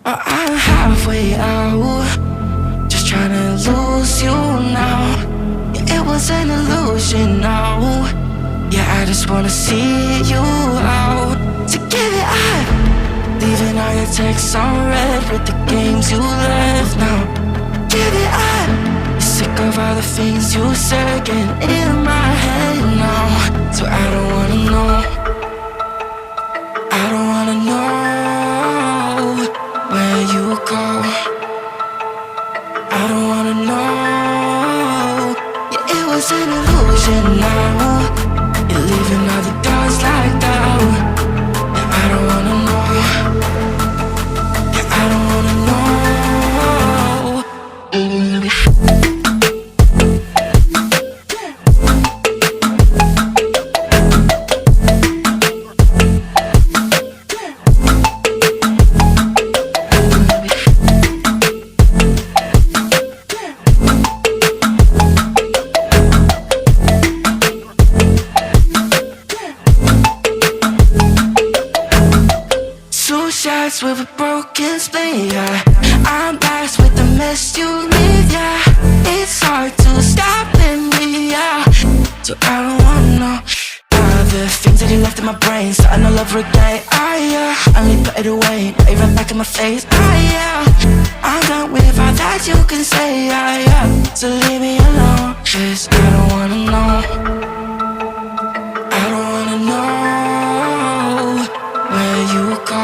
But I'm halfway out, just trying to lose you now. Yeah, it was an illusion now. Yeah, I just wanna see you out. So give it up, leaving all your texts on red with the games you left now. Give it up, sick of all the things you said getting in my head now. So I don't wanna know, I don't wanna know where you go. I don't wanna know. Yeah, it was an illusion now. You're leaving all the doors like that. Yeah, I don't wanna know. Yeah, I don't wanna know. Shots with a broken spleen, yeah. I'm blessed with the mess you leave, yeah. It's hard to stop in me, yeah. So I don't wanna know all the things that you left in my brain, starting all over again. I only put it away, now you're right back in my face. I'm done with all that you can say, yeah. So leave me alone, 'cause I don't wanna know. I don't wanna know where you go.